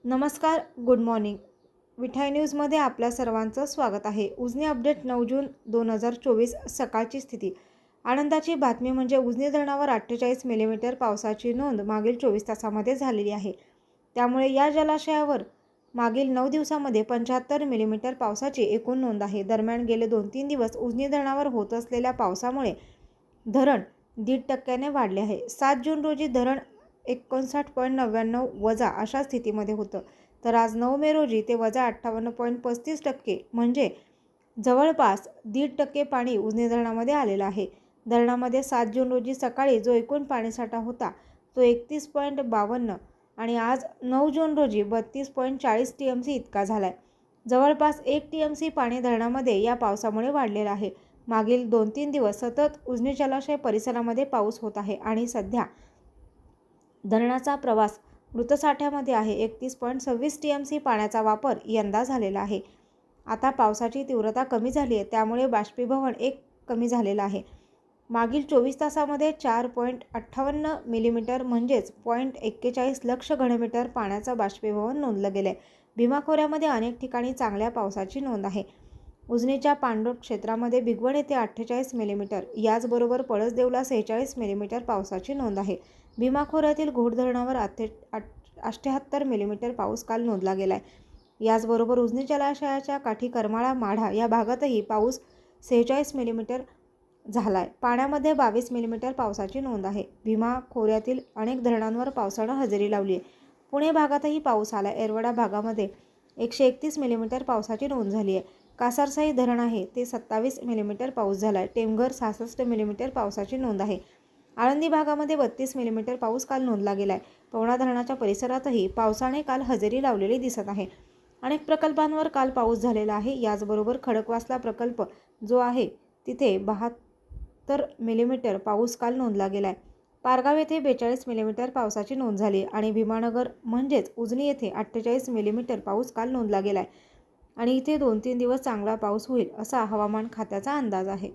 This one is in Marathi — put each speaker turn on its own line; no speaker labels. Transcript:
नमस्कार, गुड मॉर्निंग. विठाई न्यूजमध्ये आपल्या सर्वांचं स्वागत आहे. उजनी अपडेट 9 जून 2024 सकाळची स्थिती. आनंदाची बातमी म्हणजे उजनी धरणावर 48 मिलीमीटर पावसाची नोंद मागील 24 तासामध्ये झालेली आहे. त्यामुळे या जलाशयावर मागील 9 दिवसांमध्ये 75 मिलीमीटर पावसाची एकूण नोंद आहे. दरम्यान गेले 2-3 दिवस उजनी धरणावर होत असलेल्या पावसामुळे धरण 1.5% वाढले आहे. 7 जून रोजी धरण 59.99 वजा अशा स्थितीमध्ये होतं, तर आज 9 मे रोजी ते वजा 58.35% म्हणजे जवळपास 1.5% पाणी उजनी धरणामध्ये आलेलं आहे. धरणामध्ये 7 जून रोजी सकाळी जो एकूण पाणीसाठा होता तो 31.52 आणि आज 9 जून रोजी 32.40 TMC इतका झाला आहे. जवळपास 1 TMC पाणी धरणामध्ये या पावसामुळे वाढलेलं आहे. मागील 2-3 दिवस सतत उजनी जलाशय परिसरामध्ये पाऊस होत आहे आणि सध्या धरणाचा प्रवास मृतसाठ्यामध्ये आहे. 31.26 TMC पाण्याचा वापर यंदा झालेला आहे. आता पावसाची तीव्रता कमी झाली आहे, त्यामुळे बाष्पीभवन कमी झालेलं आहे. मागील 24 तासामध्ये 4.58 मिलीमीटर म्हणजेच 0.41 लक्ष घनमीटर पाण्याचं बाष्पीभवन नोंदलं गेलं आहे. भीमा खोऱ्यामध्ये अनेक ठिकाणी चांगल्या पावसाची नोंद आहे. उजनीच्या पाणलोट क्षेत्रामध्ये भिगवण येथे 48 मिलीमीटर, याचबरोबर पळसदेवला 46 मिलीमीटर पावसाची नोंद आहे. भीमा खोऱ्यातील घोड धरणावर 78 मिलीमीटर पाऊस काल नोंदला गेला आहे. याचबरोबर उजनी जलाशयाच्या काठी करमाळा माढा या भागातही पाऊस 46 मिलीमीटर झाला आहे. पाण्यामध्ये 22 मिलीमीटर पावसाची नोंद आहे. भीमा खोऱ्यातील अनेक धरणांवर पावसानं हजेरी लावली आहे. पुणे भागातही पाऊस आला. येरवडा भागामध्ये 131 मिलीमीटर पावसाची नोंद झाली आहे. कासारसाई धरण आहे ते 27 मिलीमीटर पाऊस झाला आहे. टेमघर 66 मिलीमीटर पावसाची नोंद आहे. आळंदी भागामध्ये 32 मिलीमीटर पाऊस काल नोंदला गेला आहे. पवना धरणाच्या परिसरातही पावसाने काल हजेरी लावलेली दिसत आहे. अनेक प्रकल्पांवर काल पाऊस झालेला आहे. याचबरोबर खडकवासला प्रकल्प जो आहे तिथे 72 मिलीमीटर पाऊस काल नोंदला गेला आहे. पारगाव येथे 42 मिलीमीटर पावसाची नोंद झाली आणि भीमानगर म्हणजेच उजनी येथे 48 मिलीमीटर पाऊस काल नोंदला गेला आहे आणि इथे 2-3 दिवस चांगला पाऊस होईल असा हवामान खात्याचा अंदाज आहे.